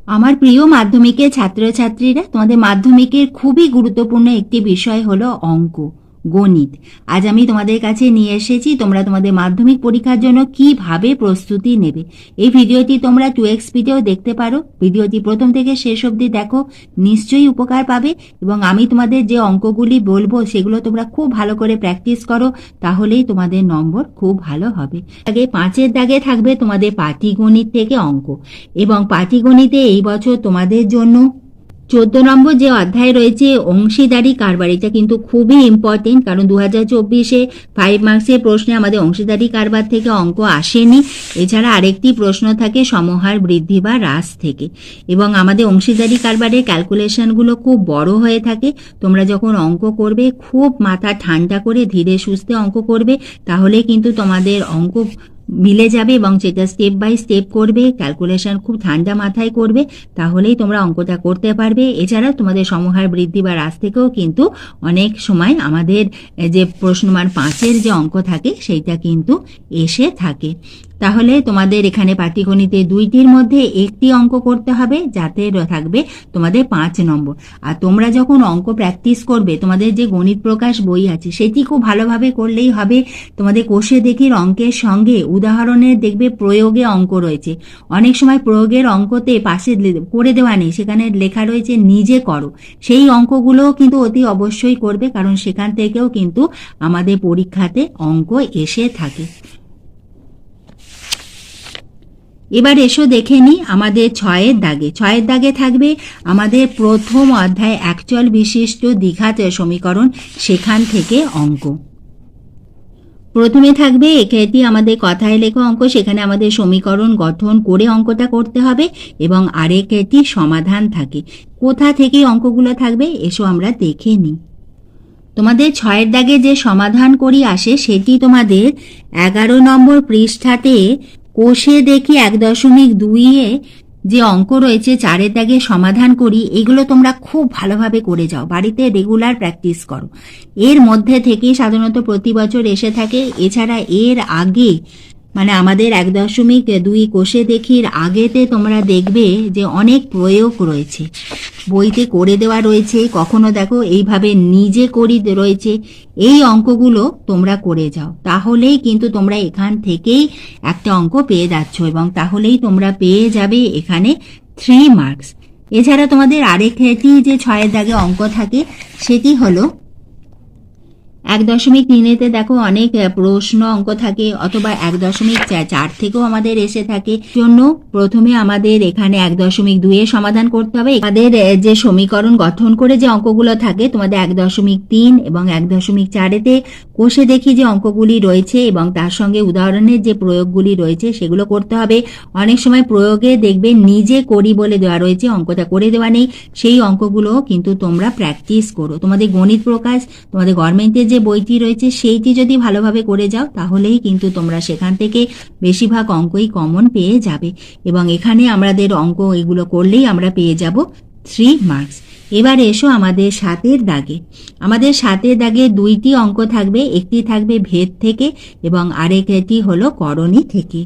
আমার প্রিয় মাধ্যমিকের ছাত্রছাত্রীরা, তোমাদের মাধ্যমিকের খুবই গুরুত্বপূর্ণ একটি বিষয় হলো অঙ্ক, গণিত। আজ আমি তোমাদের কাছে নিয়ে এসেছি তোমরা তোমাদের মাধ্যমিক পরীক্ষার জন্য কিভাবে প্রস্তুতি নেবে। এই ভিডিওটি তোমরা 2x স্পিডেও দেখতে পারো। ভিডিওটি প্রথম থেকে শেষ অবধি দেখো, নিশ্চয়ই উপকার পাবে। এবং আমি তোমাদের যে অঙ্কগুলি বলবো সেগুলো তোমরা খুব ভালো করে প্র্যাকটিস করো, তাহলেই তোমাদের নম্বর খুব ভালো হবে। আগে 5-এর দাগে থাকবে তোমাদের পাটিগণিত থেকে অঙ্ক, এবং পাটিগণিতে এই বছর তোমাদের জন্য 14 নম্বর যে অধ্যায় রয়েছে অংশীদারি কারবার, এটা কিন্তু খুবই ইম্পর্টেন্ট, কারণ 2024-এ 5 মার্কসের প্রশ্নে আমাদের অংশীদারি কারবার থেকে অঙ্ক আসেনি। এছাড়া আরেকটি প্রশ্ন থাকে সমহার বৃদ্ধি বা হ্রাস থেকে, এবং আমাদের অংশীদারি কারবারের ক্যালকুলেশনগুলো খুব বড় হয়ে থাকে। তোমরা যখন অঙ্ক করবে খুব মাথা ঠান্ডা করে ধীরে সুস্থে অঙ্ক করবে, তাহলে কিন্তু তোমাদের অঙ্ক মিলে যাবে, এবং সেটা স্টেপ বাই স্টেপ করবে, ক্যালকুলেশন খুব ঠান্ডা মাথায় করবে, তাহলেই তোমরা অঙ্কটা করতে পারবে। এছাড়া তোমাদের সমহার বৃদ্ধি বা হ্রাস থেকেও কিন্তু অনেক সময় আমাদের যে প্রশ্নমান 5-এর যে অঙ্ক থাকে সেইটা কিন্তু এসে থাকে। তাহলে তোমাদের এখানে পাটিগণিতে 2টির মধ্যে একটি অঙ্ক করতে হবে, যাতে থাকবে তোমাদের 5 নম্বর। আর তোমরা যখন অঙ্ক প্র্যাকটিস করবে, তোমাদের যে গণিত প্রকাশ বই আছে সেটি খুব ভালোভাবে করলেই হবে। তোমাদের কোষে দেখির অঙ্কের সঙ্গে উদাহরণের দেখবে প্রয়োগে অঙ্ক রয়েছে। অনেক সময় প্রয়োগের অঙ্কতে পাশে করে দেওয়া নেই, সেখানে লেখা রয়েছে নিজে করো। সেই অঙ্কগুলোও কিন্তু অতি অবশ্যই করবে, কারণ সেখান থেকেও কিন্তু আমাদের পরীক্ষাতে অঙ্ক এসে থাকে। এবার এসো দেখে নিই আমাদের 6-এর দাগে। 6-এর দাগে থাকবে আমাদের প্রথম অধ্যায় একচল বিশিষ্ট দ্বিঘাত সমীকরণ, সেখান থেকে অঙ্ক। প্রথমে থাকবে এটি আমাদের কথায় লেখা অঙ্ক, সেখানে আমাদের সমীকরণ গঠন করে অঙ্কটা করতে হবে, এবং আরেকটি সমাধান থাকে। কোথা থেকে অঙ্কগুলো থাকবে এসো আমরা দেখে নিই। তোমাদের 6-এর দাগে যে সমাধান করি আসে সেটি তোমাদের 11 নম্বর পৃষ্ঠাতে কোষে দেখি 1.2-এ যে অঙ্ক রয়েছে 4-এর দাগে সমাধান করি, এগুলো তোমরা খুব ভালোভাবে করে যাও, বাড়িতে রেগুলার প্র্যাকটিস করো। এর মধ্যে থেকেই সাধারণত প্রতি বছর এসে থাকে। এছাড়া এর আগে মানে আমাদের 1.2 কোষে দেখির আগেতে তোমরা দেখবে যে অনেক প্রয়োগ রয়েছে, বইতে করে দেওয়া রয়েছে, কখনো দেখো এইভাবে নিজে করি রয়েছে। এই অঙ্কগুলো তোমরা করে যাও, তাহলেই কিন্তু তোমরা এখান থেকেই একটা অঙ্ক পেয়ে যাচ্ছ, এবং তাহলেই তোমরা পেয়ে যাবে এখানে 3 মার্কস। এছাড়া তোমাদের আরেকটি যে 6-এর দাগে অঙ্ক থাকে সেটি হলো 1.3-তে দেখো অনেক প্রশ্ন অঙ্ক থাকে, অথবা 1.4 থেকেও আমাদের এসে থাকে। জন্য প্রথমে আমাদের এখানে 1.2-এ সমাধান করতে হবে। আমাদের যে সমীকরণ গঠন করে যে অঙ্কগুলো থাকে তোমাদের 1.3 এবং 1.4-এতে কোষে দেখি যে অঙ্কগুলি রয়েছে, এবং তার সঙ্গে উদাহরণের যে প্রয়োগগুলি রয়েছে সেগুলো করতে হবে। অনেক সময় প্রয়োগে দেখবে নিজে করি বলে দেওয়া রয়েছে, অঙ্কটা করে দেওয়া নেই, সেই অঙ্কগুলো কিন্তু তোমরা প্র্যাকটিস করো। তোমাদের গণিত প্রকাশ, তোমাদের গভর্নমেন্টের যে বইটি রয়েছে সেইটি যদি ভালোভাবে করে যাও, তাহলেই কিন্তু তোমরা সেখান থেকে বেশিরভাগ অঙ্কই কমন পেয়ে যাবে, এবং এখানে আমাদের অঙ্ক এগুলো করলেই আমরা পেয়ে যাব 3 মার্কস। এবার এসো আমাদের 7-এর দাগে। আমাদের 7-এর দাগে 2টি অঙ্ক থাকবে, একটি থাকবে ভেদ থেকে এবং আরেকটি হলো করণী থেকে।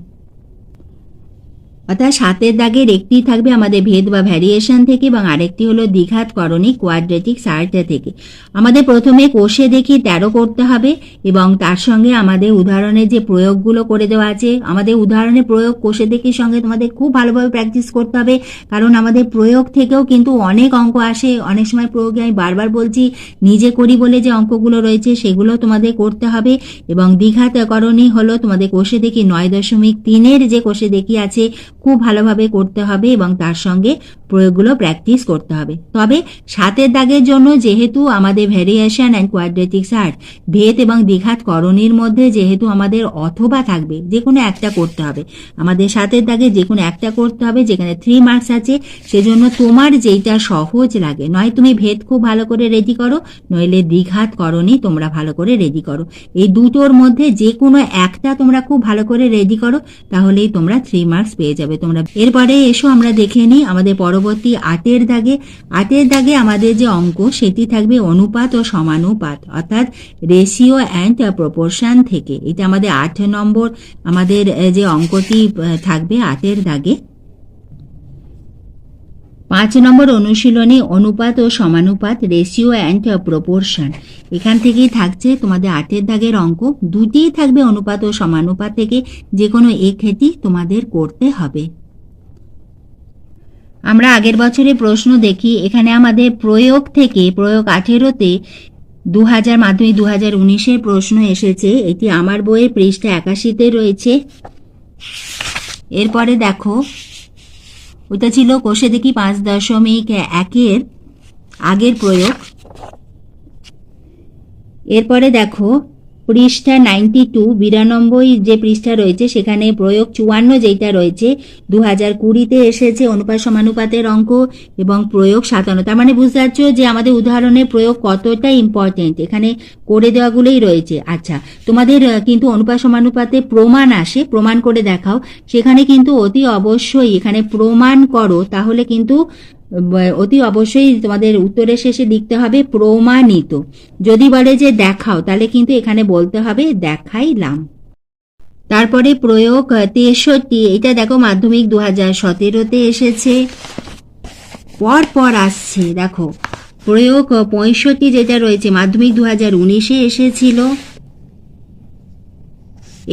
অর্থাৎ 7-এর দাগের একটি থাকবে আমাদের ভেদ বা ভ্যারিয়েশন থেকে, এবং আরেকটি হলো দ্বিঘাত করণী কোয়াড্রেটিক সার্ট থেকে। আমাদের প্রথমে কোষে দেখি 13 করতে হবে, এবং তার সঙ্গে আমাদের উদাহরণের যে প্রয়োগগুলো করে দেওয়া আছে, আমাদের উদাহরণের প্রয়োগ কোষে দেখির সঙ্গে তোমাদের খুব ভালোভাবে প্র্যাকটিস করতে হবে, কারণ আমাদের প্রয়োগ থেকেও কিন্তু অনেক অঙ্ক আসে। অনেক সময় প্রয়োগে আমি বারবার বলছি নিজে করি বলে যে অঙ্কগুলো রয়েছে সেগুলো তোমাদের করতে হবে, এবং দ্বিঘাত করণী হলো তোমাদের কোষে দেখি 9.3-এর যে কোষে দেখি আছে খুব ভালোভাবে করতে হবে, এবং তার সঙ্গে প্রয়োগগুলো প্র্যাকটিস করতে হবে। তবে 7-এর দাগের জন্য যেহেতু আমাদের ভ্যারিয়েশন অ্যান্ড কোয়াড্রেটিক্স আর্ট, ভেদ এবং দ্বিঘাত করণীর মধ্যে যেহেতু আমাদের অথবা থাকবে, যে কোনো একটা করতে হবে, আমাদের 7-এর দাগে যে কোনো একটা করতে হবে, যেখানে 3 মার্কস আছে। সেজন্য তোমার যেইটা সহজ লাগে, নয় তুমি ভেদ খুব ভালো করে রেডি করো, নইলে দ্বিঘাত করণী তোমরা ভালো করে রেডি করো। এই দুটোর মধ্যে যে কোনো একটা তোমরা খুব ভালো করে রেডি করো, তাহলেই তোমরা 3 মার্কস পেয়ে যাবে তোমরা। এরপরে এসো আমরা দেখে নিই আমাদের পরবর্তী 8-এর দাগে। 8-এর দাগে আমাদের যে অঙ্ক সেটি থাকবে অনুপাত ও সমানুপাত, অর্থাৎ রেশিও অ্যান্ড প্রপোর্শন থেকে। এটা আমাদের 8 নম্বর আমাদের যে অঙ্কটি থাকবে 8-এর দাগে। 5 নম্বর অনুশীলনী অনুপাত ও সমানুপাত, রেশিও অ্যান্ড প্রপোর্শন। এখান থেকেই থাকছে তোমাদের 8 দাগের অঙ্ক, দুটিই থাকবে অনুপাত ও সমানুপাত থেকে, যে কোনো একটি তোমাদের করতে হবে। আমরা আগের বছরে প্রশ্ন দেখি, এখানে আমাদের প্রয়োগ থেকে প্রয়োগ 18তে 2000 মাধ্যমিক 2019-এর প্রশ্ন এসেছে। এটি আমার বইয়ের পৃষ্ঠা 81-তে রয়েছে। এরপরে দেখো, ওটা ছিল কোষে দেখি 5.1-এর আগের প্রয়োগ। এরপরে দেখো পৃষ্ঠা 92 যে পৃষ্ঠা রয়েছে সেখানে প্রয়োগ 54 যেটা রয়েছে 2020-তে এসেছে অনুপাত সমানুপাতের অঙ্ক, এবং প্রয়োগ 57। তার মানে বুঝতে পারছো যে আমাদের উদাহরণের প্রয়োগ কতটা ইম্পর্টেন্ট, এখানে করে দেওয়াগুলোই রয়েছে। আচ্ছা, তোমাদের কিন্তু অনুপাত সমানুপাতে প্রমাণ আসে, প্রমাণ করে দেখাও, সেখানে কিন্তু অতি অবশ্যই এখানে প্রমাণ করো, তাহলে কিন্তু অতি অবশ্যই তোমাদের উত্তরের শেষে লিখতে হবে প্রমাণিত। যদি বলে যে দেখাও, তাহলে কিন্তু এখানে বলতে হবে দেখাইলাম। তারপরে প্রয়োগ 63, এটা দেখো মাধ্যমিক 2017-তে এসেছে, পর আসছে। দেখো প্রয়োগ 65 যেটা রয়েছে মাধ্যমিক 2019-এ এসেছিল।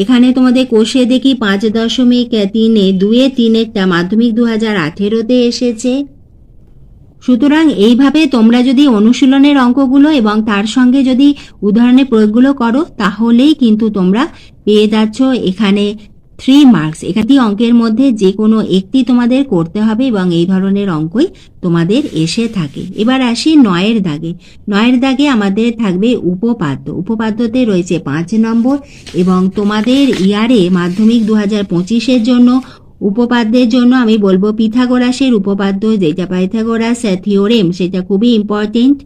এখানে তোমাদের কোষে দেখি 5.3-এ 2-3-এরটা মাধ্যমিক 2018-তে এসেছে। সুতরাং এইভাবে তোমরা যদি অনুশীলনের অঙ্কগুলো এবং তার সঙ্গে যদি উদাহরণের প্রয়োগগুলো করো, তাহলেই কিন্তু তোমরা পেয়ে যাচ্ছ এখানে 3 মার্কস। এখানে অঙ্কের মধ্যে যে কোনো একটি তোমাদের করতে হবে এবং এই ধরনের অঙ্কই তোমাদের এসে থাকে। এবার আসি 9-এর দাগে। 9-এর দাগে আমাদের থাকবে উপপাদ্য। উপপাদ্যতে রয়েছে 5 নম্বর, এবং তোমাদের ইয়ারে মাধ্যমিক 2025-এর জন্য উপপাদ্যের জন্য আমি বলবো পিথাগোরাসের উপপাদ্য, যেটা পাইথাগোরাস থিওরেম, সেটা খুবই ইম্পর্টেন্ট।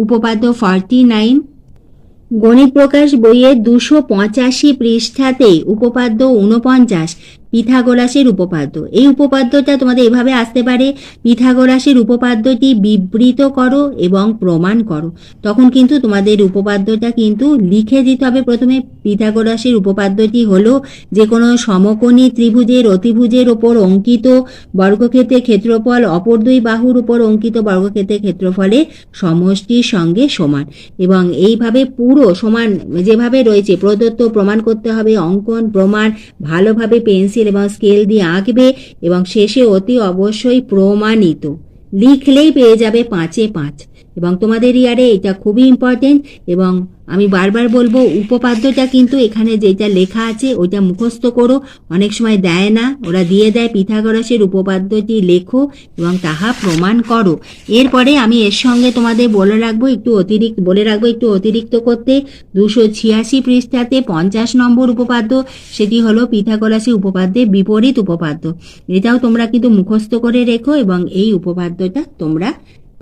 উপপাদ্য 49, গণিত প্রকাশ বইয়ের 285 পৃষ্ঠাতে উপপাদ্য 49 পিথাগোরাসের উপপাদ্য। এই উপপাদ্যটা তোমাদের এভাবে আসতে পারে, পিথাগোরাসের উপপাদ্যটি বিবৃত করো এবং প্রমাণ করো। তখন কিন্তু তোমাদের উপপাদ্যটা কিন্তু লিখে দিতে হবে প্রথমে। পিথাগোরাসের উপপাদ্যটি হলো যে কোনো সমকোণী ত্রিভুজের অতিভুজের ওপর অঙ্কিত বর্গক্ষেত্রের ক্ষেত্রফল অপর দুই বাহুর উপর অঙ্কিত বর্গক্ষেত্রের ক্ষেত্রফলের সমষ্টির সঙ্গে সমান, এবং এইভাবে পুরো সমান যেভাবে রয়েছে প্রদত্ত প্রমাণ করতে হবে। অঙ্কন প্রমাণ ভালোভাবে পেন্সিল এবং স্কেল দিয়ে আঁকবে, এবং শেষে অতি অবশ্যই প্রমাণিত লিখলেই পেয়ে যাবে 5-এ 5। এবং তোমাদের ইয়ারে এটা খুবই ইম্পর্টেন্ট, এবং আমি বারবার বলবো উপপাদ্যটা কিন্তু এখানে যেটা লেখা আছে ওইটা মুখস্থ করো। অনেক সময় দেয় না, ওরা দিয়ে দেয় পিথাগোরাসের উপপাদ্যটি লেখো এবং তাহা প্রমাণ করো। এরপরে আমি এর সঙ্গে তোমাদের বলে রাখবো একটু অতিরিক্ত করতে 286 পৃষ্ঠাতে 50 নম্বর উপপাদ্য, সেটি হলো পিথাগোরাসের উপপাদ্যের বিপরীত উপপাদ্য। এটাও তোমরা কিন্তু মুখস্থ করে রেখো এবং এই উপপাদ্যটা তোমরা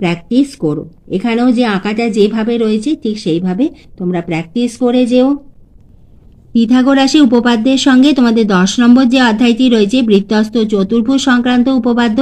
প্র্যাকটিস করো। এখানেও যে আঁকাটা যেভাবে রয়েছে ঠিক সেইভাবে তোমরা প্র্যাকটিস করে যেও। পিথাগোরাসের উপপাদ্যের সঙ্গে তোমাদের 10 নম্বর যে অধ্যায়টি রয়েছে বৃত্তস্থ চতুর্ভুজ সংক্রান্ত উপপাদ্য,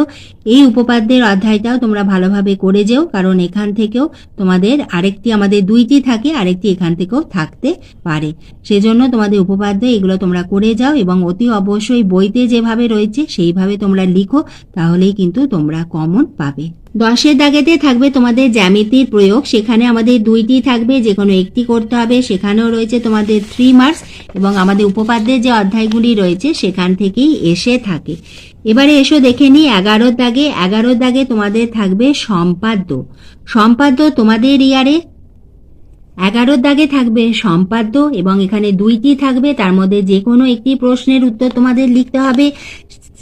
এই উপপাদ্যের অধ্যায়টাও তোমরা ভালোভাবে করে যেও, কারণ এখান থেকেও তোমাদের আরেকটি, আমাদের 2টি থাকে, আরেকটি এখান থেকেও থাকতে পারে। সেজন্য তোমাদের উপপাদ্য এগুলো তোমরা করে যাও, এবং অতি অবশ্যই বইতে যেভাবে রয়েছে সেইভাবে তোমরা লিখো, তাহলেই কিন্তু তোমরা কমন পাবে। 10-এর দাগেতে থাকবে তোমাদের জ্যামিতির প্রয়োগ। সেখানে আমাদের 2টি থাকবে, যে কোনো একটি করতে হবে। সেখানেও রয়েছে তোমাদের 3 মার্কস, এবং আমাদের উপপাদ্যের যে অধ্যায়গুলি রয়েছে সেখান থেকেই এসে থাকে। এবারে এসো দেখে নিই 11-র দাগে। 11-র দাগে তোমাদের থাকবে সম্পাদ্য। সম্পাদ্য তোমাদের ইয়ারে 11-র দাগে থাকবে সম্পাদ্য, এবং এখানে 2টি থাকবে, তার মধ্যে যে কোনো একটি প্রশ্নের উত্তর তোমাদের লিখতে হবে।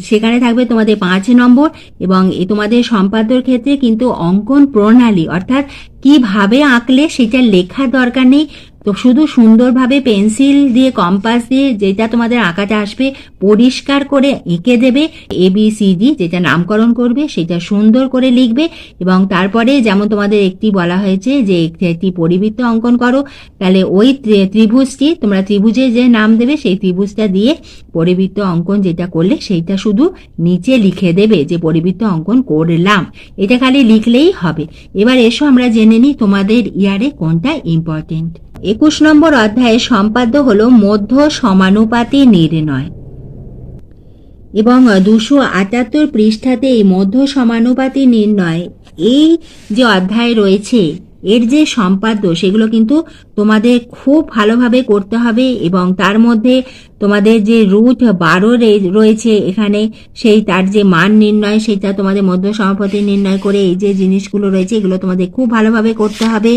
সেখানে থাকবে তোমাদের 5 নম্বর, এবং তোমাদের সম্পাদ্যর ক্ষেত্রে কিন্তু অঙ্কন প্রণালী, অর্থাৎ কিভাবে আঁকলে সেটা লেখার দরকার নেই, তো শুধু সুন্দরভাবে পেন্সিল দিয়ে কম্পাস দিয়ে যেটা তোমাদের আঁকাটা আসবে পরিষ্কার করে এঁকে দেবে। ABCD যেটা নামকরণ করবে সেটা সুন্দর করে লিখবে, এবং তারপরে যেমন তোমাদের একটি বলা হয়েছে যে একটি পরিবৃত্ত অঙ্কন করো, তাহলে ওই ত্রিভুজটি তোমরা ত্রিভুজে যে নাম দেবে সেই ত্রিভুজটা দিয়ে পরিবৃত্ত অঙ্কন যেটা করলে সেইটা শুধু নিচে লিখে দেবে যে পরিবৃত্ত অঙ্কন করলাম, এটা খালি লিখলেই হবে। এবার এসো আমরা জেনে নিই তোমাদের ইয়ারে কোনটা ইম্পর্টেন্ট। 21 নম্বর অধ্যায়ে সম্পাদ্য হলো মধ্য সমানুপাতি নির্ণয়। এবং 278 পৃষ্ঠাতে এই মধ্য সমানুপাতি নির্ণয় এই যে অধ্যায় রয়েছে এর যে সম্পাদ্য সেগুলো কিন্তু তোমাদের খুব ভালোভাবে করতে হবে এবং তার মধ্যে তোমাদের যে √12 রয়েছে এখানে সেই তার যে মান নির্ণয় সেটা তোমাদের মধ্য সমানুপাতি নির্ণয় করে এই যে জিনিসগুলো রয়েছে এগুলো তোমাদের খুব ভালোভাবে করতে হবে।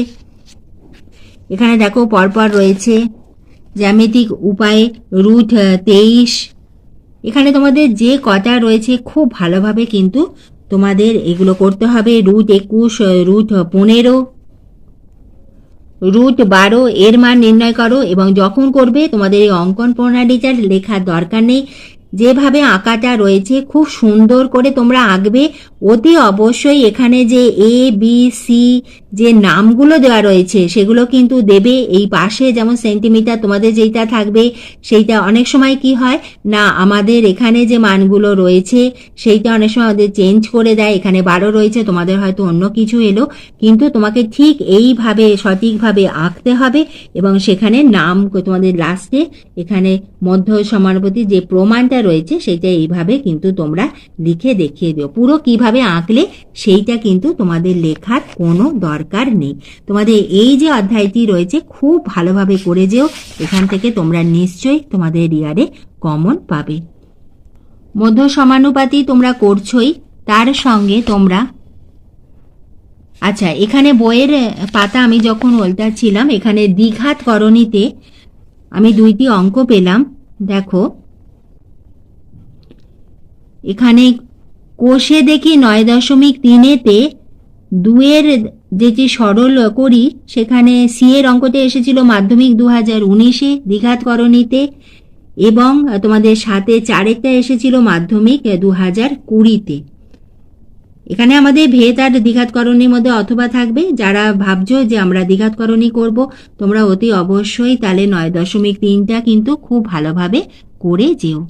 এখানে দেখো পরপর রয়েছে জ্যামিতিক উপায়ে √23, এখানে তোমাদের যে কটা রয়েছে খুব ভালোভাবে কিন্তু তোমাদের এগুলো করতে হবে। √21, √15, √12 এর মান নির্ণয় করো এবং যখন করবে তোমাদের এই অঙ্কন প্রণালীটা লেখার দরকার নেই, যেভাবে আঁকাটা রয়েছে খুব সুন্দর করে তোমরা আঁকবে। অতি অবশ্যই এখানে যে A, B, C যে নামগুলো দেওয়া রয়েছে সেগুলো কিন্তু দেবে। এই পাশে যেমন সেন্টিমিটার তোমাদের যেইটা থাকবে সেইটা অনেক সময় কি হয় না আমাদের এখানে যে মানগুলো রয়েছে সেইটা অনেক সময় আমাদের চেঞ্জ করে দেয়, এখানে 12 রয়েছে তোমাদের হয়তো অন্য কিছু এলো, কিন্তু তোমাকে ঠিক এইভাবে সঠিকভাবে আঁকতে হবে এবং সেখানে নাম তোমাদের লাস্টে এখানে মধ্য সমানুপাতি যে প্রমাণটা রয়েছে সেইটা এইভাবে কিন্তু তোমরা লিখে দেখিয়ে দিও। পুরো কিভাবে আঁকলে সেইটা কিন্তু তোমাদের লেখার কোনো দরকার নেই। তোমাদের এই যে অধ্যায়টি রয়েছে খুব ভালোভাবে করে যেও, এখান থেকে তোমরা নিশ্চয়ই তোমাদের ইয়ারে কমন পাবে। মধ্য সমানুপাতি তোমরা করছোই, তার সঙ্গে তোমরা আচ্ছা এখানে বইয়ের পাতা আমি যখন উল্টাচ্ছিলাম এখানে দ্বিঘাত করণীতে আমি 2টি অঙ্ক পেলাম। দেখো এখানে কোষে দেখি 9.3-তে 2-এর যেটি সরল করি সেখানে সি এর অঙ্কটা এসেছিল মাধ্যমিক 2019-এ দ্বিঘাত করণীতে এবং তোমাদের সাথে 4-এরটা এসেছিল মাধ্যমিক 2020-তে। এখানে আমাদের ভেদ আর দ্বিঘাতকরণীর মধ্যে অথবা থাকবে। যারা ভাবছো যে আমরা দ্বিঘাতকরণী করব তোমরা অতি অবশ্যই তাহলে 9.3টা কিন্তু খুব ভালোভাবে করে যেও।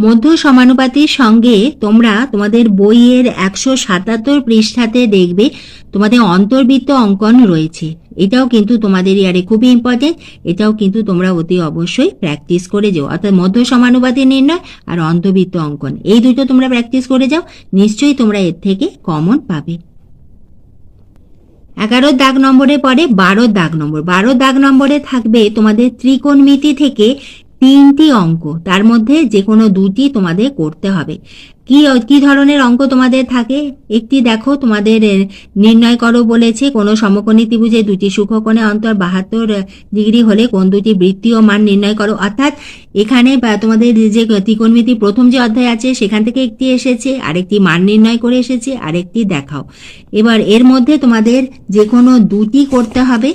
মধ্য সমানুপাতির সঙ্গে তোমরা তোমাদের বইয়ের 177 পৃষ্ঠাতে দেখবে তোমাদের অন্তর্বৃত্ত অঙ্কন রয়েছে। এটাও কিন্তু তোমাদের ইয়ারে খুবই ইম্পর্টেন্ট, এটাও কিন্তু তোমরা অতি অবশ্যই প্র্যাকটিস করে যাও। অর্থাৎ মধ্য সমানুপাতি নির্ণয় আর অন্তর্বৃত্ত অঙ্কন এই দুটো তোমরা প্র্যাকটিস করে যাও, নিশ্চয়ই তোমরা এর থেকে কমন পাবে। 11 দাগ নম্বরে পরে 12 দাগ নম্বর। 12 দাগ নম্বরে থাকবে তোমাদের ত্রিকোণমিতি থেকে 3টি অঙ্ক, তার মধ্যে যে কোনো 2টি তোমাদের করতে হবে। কি ধরনের অঙ্ক তোমাদের থাকে একটি দেখো, তোমাদের নির্ণয় করো বলেছে কোন সমকোণী ত্রিভুজে 2টি সূক্ষ্মকোণে অন্তর 72 ডিগ্রি হলে কোন 2টি বৃত্তীয় মান নির্ণয় করো। অর্থাৎ এখানে তোমাদের যে ত্রিকোণমিতি প্রথম যে অধ্যায় আছে সেখান থেকে একটি এসেছে, আরেকটি মান নির্ণয় করে এসেছে, আরেকটি দেখাও। এবার এর মধ্যে তোমাদের যে কোনো 2টি করতে হবে।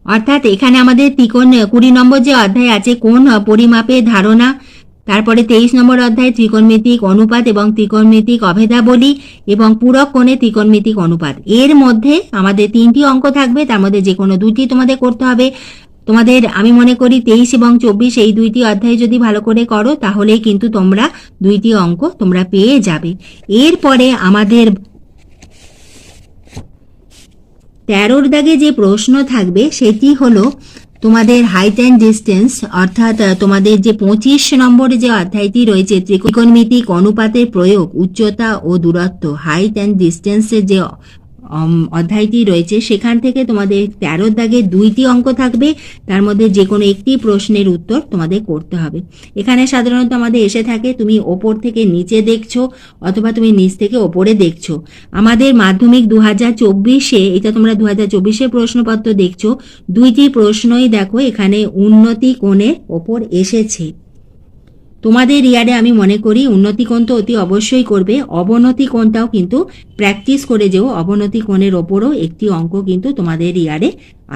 অর্থাৎ এখানে আমাদের 20 নম্বর যে অধ্যায় আছে কোন পরিমাপের ধারণা, তারপরে 23 নম্বর অধ্যায় ত্রিকোণমিতিক অনুপাত এবং ত্রিকোণমিতিক অভেদাবলী এবং পূরক কোণে ত্রিকোণমিতিক অনুপাত। এর মধ্যে আমাদের 3টি অঙ্ক থাকবে, তার মধ্যে যে কোনো 2টি তোমাদের করতে হবে। তোমাদের আমি মনে করি 23 এবং 24 এই 2টি অধ্যায় যদি ভালো করে করো তাহলেই কিন্তু তোমরা 2টি অঙ্ক তোমরা পেয়ে যাবে। এরপরে আমাদের 13 দাগে যে প্রশ্ন থাকবে সেটি হলো তোমাদের হাইট অ্যান্ড ডিস্টেন্স, অর্থাৎ তোমাদের যে 25 নম্বর যে অধ্যায়টি রয়েছে ত্রিকোণমিতিক অনুপাতের প্রয়োগ, উচ্চতা ও দূরত্ব, হাইট অ্যান্ড ডিস্টেন্সের যে অধ্যায়টি রয়েছে সেখান থেকে তোমাদের 13 দাগে 2টি অঙ্ক থাকবে, তার মধ্যে যে কোনো একটি প্রশ্নের উত্তর তোমাদের করতে হবে। এখানে সাধারণত আমাদের এসে থাকে তুমি ওপর থেকে নিচে দেখছো অথবা তুমি নিচ থেকে ওপরে দেখছো। আমাদের মাধ্যমিক 2024-এ, এটা তোমরা 2024-এর প্রশ্নপত্র দেখছো, 2টি প্রশ্নই দেখো এখানে উন্নতি কোণের ওপর এসেছে। তোমাদের ইয়ারে আমি মনে করি উন্নতি কোণ তো অতি অবশ্যই করবে, অবনতি কোণটাও কিন্তু প্র্যাকটিস করে যেও। অবনতি কোণের ওপরও একটি অঙ্ক কিন্তু তোমাদের ইয়ারে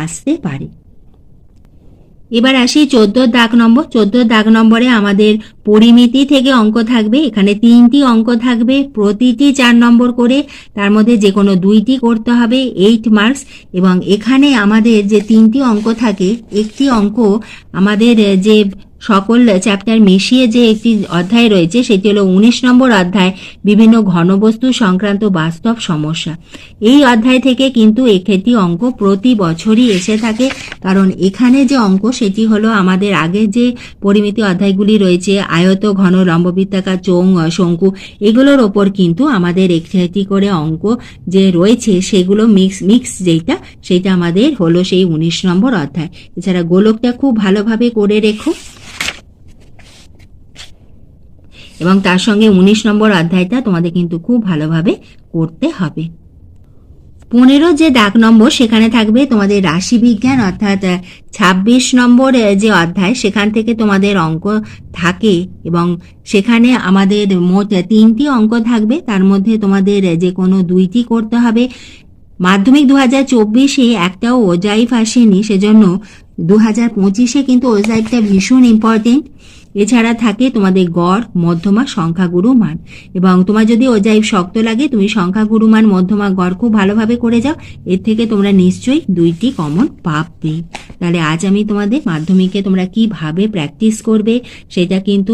আসতে পারে। এবার আসি 14 দাগ নম্বর। 14 দাগ নম্বরে আমাদের পরিমিতি থেকে অঙ্ক থাকবে। এখানে 3টি অঙ্ক থাকবে, প্রতিটি 4 নম্বর করে, তার মধ্যে যে কোনো 2টি করতে হবে, 8 মার্কস। এবং এখানে আমাদের যে 3টি অঙ্ক থাকে, একটি অঙ্ক আমাদের যে সকল চ্যাপ্টার মিশিয়ে যে একটি অধ্যায় রয়েছে সেটি হলো 19 নম্বর অধ্যায়, বিভিন্ন ঘনবস্তু সংক্রান্ত বাস্তব সমস্যা। এই অধ্যায় থেকে কিন্তু একটি অঙ্ক প্রতি বছরই এসে থাকে, কারণ এখানে যে অঙ্ক সেটি হলো আমাদের আগের যে পরিমিতি অধ্যায়গুলি রয়েছে, আয়ত, ঘন, লম্ববৃত্তাকার, চোঙ, শঙ্কু, এগুলোর ওপর কিন্তু আমাদের একটি করে অঙ্ক যে রয়েছে সেগুলো মিক্স যেটা সেটা আমাদের হলো সেই 19 নম্বর অধ্যায়। এছাড়া গোলকটা খুব ভালোভাবে করে রেখো, এবং তার সঙ্গে 19 নম্বর অধ্যায়টা তোমাদের কিন্তু খুব ভালোভাবে করতে হবে। 15 যে দাগ নম্বর সেখানে থাকবে তোমাদের রাশিবিজ্ঞান, অর্থাৎ 26 নম্বর যে অধ্যায় সেখান থেকে তোমাদের অঙ্ক থাকে, এবং সেখানে আমাদের মোট 3টি অঙ্ক থাকবে, তার মধ্যে তোমাদের যে কোনো 2টি করতে হবে। মাধ্যমিক 2024-এ একটাও ওজাইফ আসেনি, সেজন্য 2025-এ কিন্তু ওজাইফটা ভীষণ ইম্পর্টেন্ট। এছাড়া থাকে তোমাদের গড়, মধ্যমা, সংখ্যাগুরু মান, এবং তোমার যদি ওজাইফ শক্ত লাগে তুমি সংখ্যাগুরু মান, মধ্যমা, গড় খুব ভালোভাবে করে যাও, এর থেকে তোমরা নিশ্চয়ই 2টি কমন পাবে। তাহলে আজ আমি তোমাদের মাধ্যমিকে তোমরা কিভাবে প্র্যাকটিস করবে সেটা কিন্তু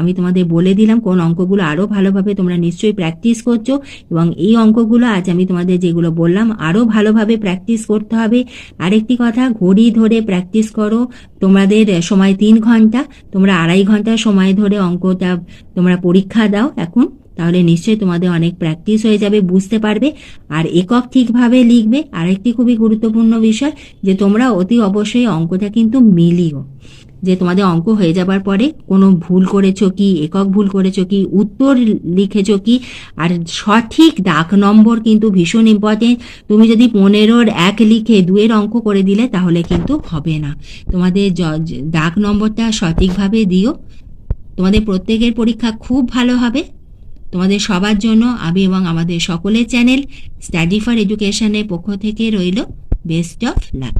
আমি তোমাদের বলে দিলাম, কোন অঙ্কগুলো আরো ভালোভাবে তোমরা নিশ্চয়ই প্র্যাকটিস করছো, এবং এই অঙ্কগুলো আজ আমি তোমাদের যেগুলো বললাম আরো ভালোভাবে প্র্যাকটিস করতে হবে। আরেকটি কথা, ঘড়ি ধরে প্র্যাকটিস করো। তোমাদের সময় 3 ঘন্টা, তোমরা 2.5 ঘন্টা সময় ধরে অঙ্কটা তোমরা পরীক্ষা দাও এখন, তাহলে নিশ্চয়ই তোমাদের অনেক প্র্যাকটিস হয়ে যাবে, বুঝতে পারবে, আর একক ঠিকভাবে লিখবে। আরেকটি খুবই গুরুত্বপূর্ণ বিষয় যে তোমরা অতি অবশ্যই অঙ্কটা কিন্তু মিলিও, যে তোমাদের অঙ্ক হয়ে যাবার পরে কোনো ভুল করেছো কি, একক ভুল করেছো কি, উত্তর লিখেছো কি, আর সঠিক দাগ নম্বর কিন্তু ভীষণ ইম্পর্টেন্ট। তুমি যদি 15-র 1 লিখে 2-এর অঙ্ক করে দিলে তাহলে কিন্তু হবে না, তোমাদের দাগ নম্বরটা সঠিকভাবে দিও। তোমাদের প্রত্যেকের পরীক্ষা খুব ভালো হবে। তোমাদের সবার জন্য আমি এবং আমাদের সকলের চ্যানেল স্টাডি ফর এডুকেশনের পক্ষ থেকে রইল বেস্ট অফ লাক।